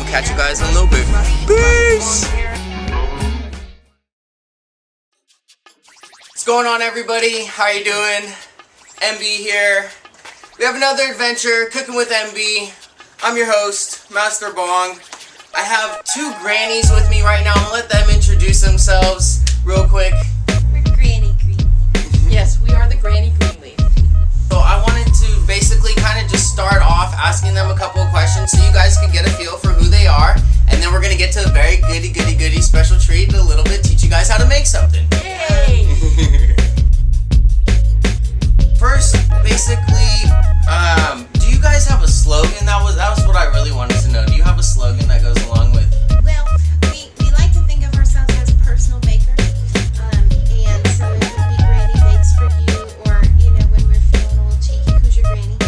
Catch you guys in a little bit. Peace! What's going on, everybody? How you doing? MB here. We have another adventure, Cooking with MB. I'm your host, Master Bong. I have two grannies with me right now. I'm gonna let them introduce themselves real quick. We're Granny Greenleaf. Yes, we are the Granny Greenleaf. So I wanted to basically kind of just start off asking them a couple of questions so you guys could get a feel for who they are. And then we're going to get to a very goody special treat in a little bit, teach you guys how to make something. Yay! First, basically, do you guys have a slogan? That was what I really wanted to know. Do you have a slogan that goes along with? Well, we like to think of ourselves as personal bakers. And so it would be Granny Bakes for you, or, when we're feeling a little cheeky, who's your granny?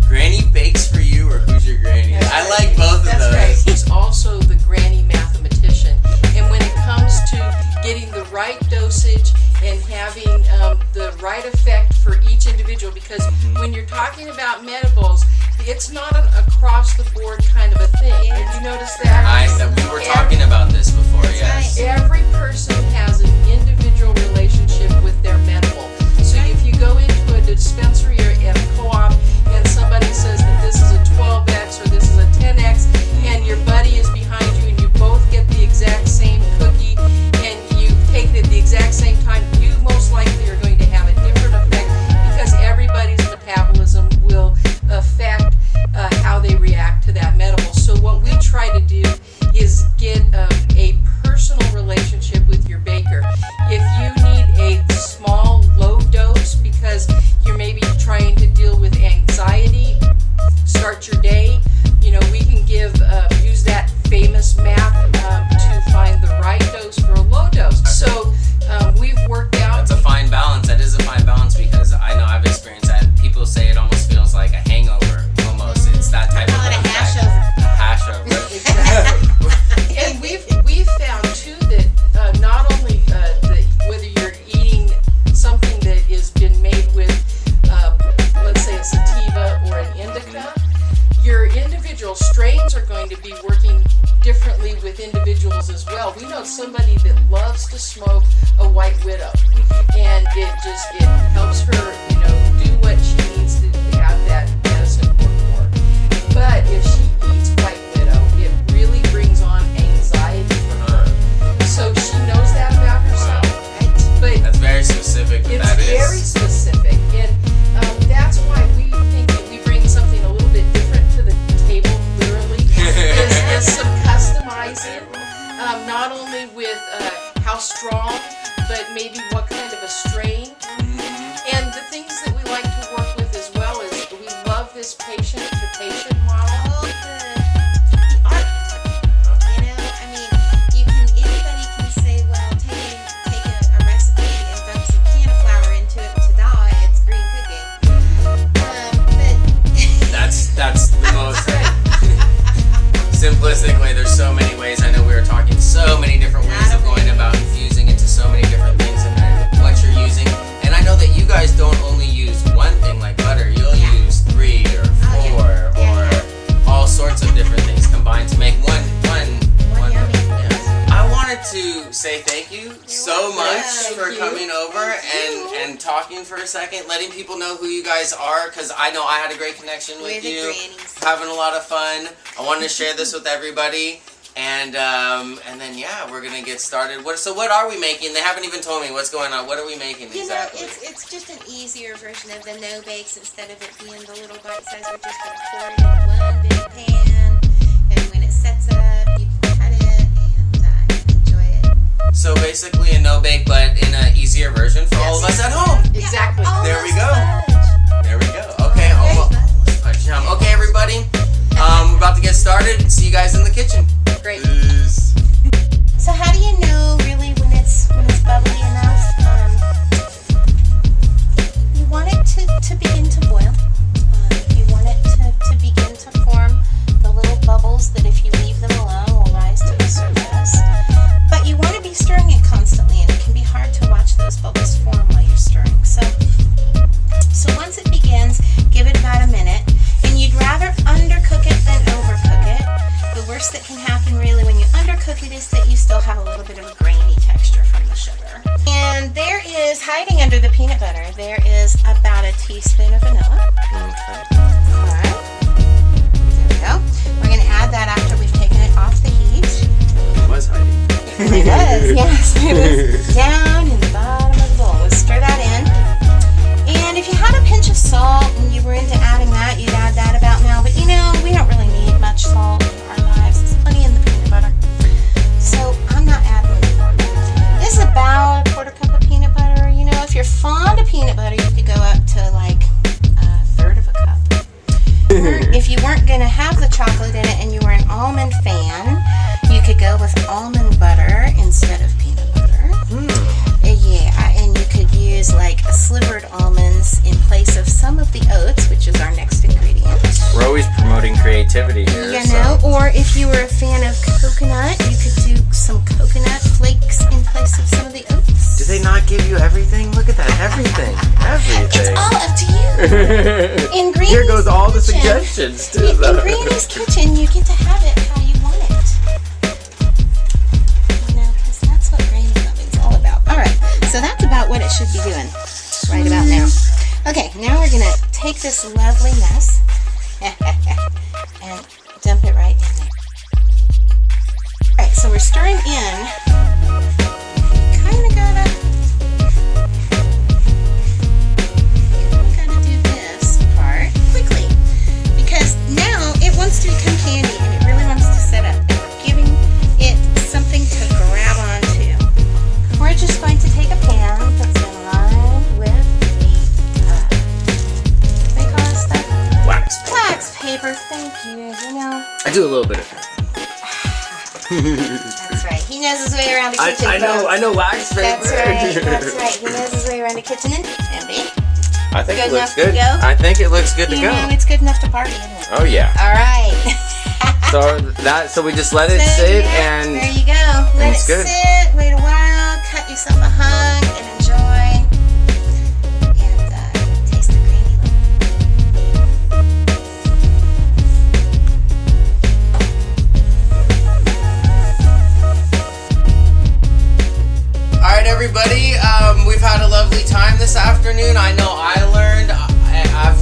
Granny Bakes for you, or who's your granny? That's I right. like both of That's those. right. He's also the Granny mathematician. And when it comes to getting the right dosage and having the right effect for each individual, because when you're talking about medibles, it's not an across-the-board kind of a thing. Have you noticed that? We were talking about this before, yes. Every person has an individual relationship with their medical. So if you go into a dispensary or at a co-op and somebody says that this is a 12X or this is a 10X and your buddy is behind you and you both get the exact same cookie and you take it at the exact same time, you most likely are going to have a different effect because everybody's metabolism will affect how they react to that medical. So what we try to do is get a personal relationship with your baker. If you need a small, low dose because you're maybe trying to deal with anxiety, start your day, we can use that famous math to find the right dose for a low dose. So we've worked out. That's a fine balance. That is a fine balance because I know I've experienced that. People say it almost feels like a hangover. Almost. It's that type of Call it a effect. hashover. A hashover. Exactly. And we've found too that not only whether you're eating something that has been made with let's say a sativa or an indica, your individual strains are going to be working differently with individuals as well. We know somebody that loves to smoke a white widow, and it helps her do what she needs to have that medicine work for. But if she eats white widow, it really brings on anxiety for her. So she knows that about herself. Right? But That's very specific. it's That is. very specific, and that's why we think that we bring something a little bit different to the table, literally, is some customizing, not only with how strong, but maybe what kind of a strain. And the things that we like to work with as well is we love this patient-to-patient model. Oh, the art. Anybody can say, well, take a recipe and dump some can of flour into it to die. It's green cooking. That's the most simplistic way. There's so many ways. I know we were talking so many different ways of going about infusing into so many different things and what you're using. And I know that you guys don't only use one thing like butter. You'll use 3 or 4 or all sorts of different things combined to make one. yummy. Yeah. I wanted to say thank you so much Thank for you. coming over and talking for a second, letting people know who you guys are, because I know I had a great connection We're with the you, grannies. having a lot of fun. I wanted to share this with everybody, and then we're gonna get started. What are we making? They haven't even told me what's going on. What are we making exactly? It's just an easier version of the no bakes. Instead of it being the little bite size, we're just going to pour it in one big pan, and when it sets up, you can cut it and enjoy it. So basically a no bake, but in an easier version for all of us at home. Exactly. Yeah, There we almost go. fudge. There we go. Okay, almost fudge jam. Okay, everybody. We're about to get started. See you guys in the kitchen. Great. Peace. So how do you know really when it's bubbly enough? You want it to begin to boil. You want it to begin to form the little bubbles that if you leave them alone will rise to the surface. But you want to be stirring almond fan. You could go with almond butter instead of peanut butter. Yeah, and you could use like slivered almonds in place of some of the oats, which is our next ingredient. We're always promoting creativity here. You know, or if you were a fan of coconut, you could do some coconut flakes in place of some of the oats. Do they not give you everything? Look at that, everything. It's all up to you. In Greenleaf's Here goes all the kitchen, suggestions too. In Greenleaf's kitchen, you get to have it how you want it. You know, because that's what granny loving's all about. All right, so that's about what it should be doing right about now. Okay, now we're gonna take this lovely mess and dump it right in there. All right, so we're stirring in. Kind of gotta do this part quickly because now it wants to become candy and it really wants to set up. And we're giving it something to grab onto. We're just going to take a pan that's been lined with they call this stuff? Wax paper. Thank you. You know. I do a little bit of it. That's right. He knows his way around the kitchen. I know wax paper. That's right. He knows his way around the kitchen and I think Good it looks enough to good. go? I think it looks good to you go. know, it's good enough to party, isn't it? Oh yeah. All right. So we just let it sit yeah, and there you go. Let it it's good. sit. Wait a while. Cut yourself a hunk and enjoy. And taste the creamy lemon. All right, everybody. We've had a lovely time this afternoon. I know I've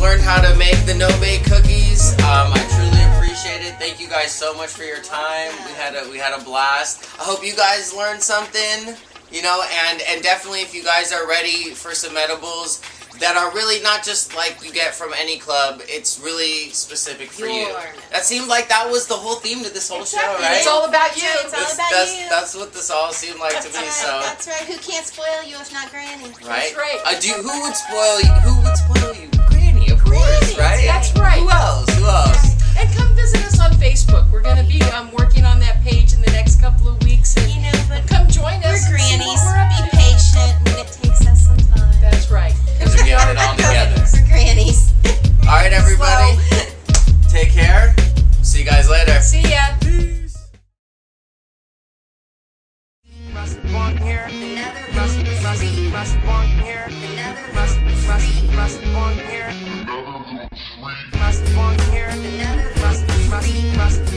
learned how to make the no-bake cookies. I truly appreciate it. Thank you guys so much for your time. We had a blast. I hope you guys learned something. You know, and definitely if you guys are ready for some edibles that are really not just like you get from any club, it's really specific for you. That seemed like that was the whole theme to this whole show, right? It's all about you. It's all about you. That's what this all seemed like to me. So That's right. Who can't spoil you if not Granny? right? That's right. Who would spoil you? Who would spoil you? Granny, of course, right? That's right. Who else? And come visit us on Facebook. We're going to be working on that page in the next couple of weeks. And You know, but come join us. we're and see what grannies. we're up Be to. patient when it takes us some time. That's right. Because we're getting it all together. We're grannies. All right, everybody. Take care. See you guys later. See ya. Rusty one here, Another rusty one here, Another rusty one here, rusty one here, Another rusty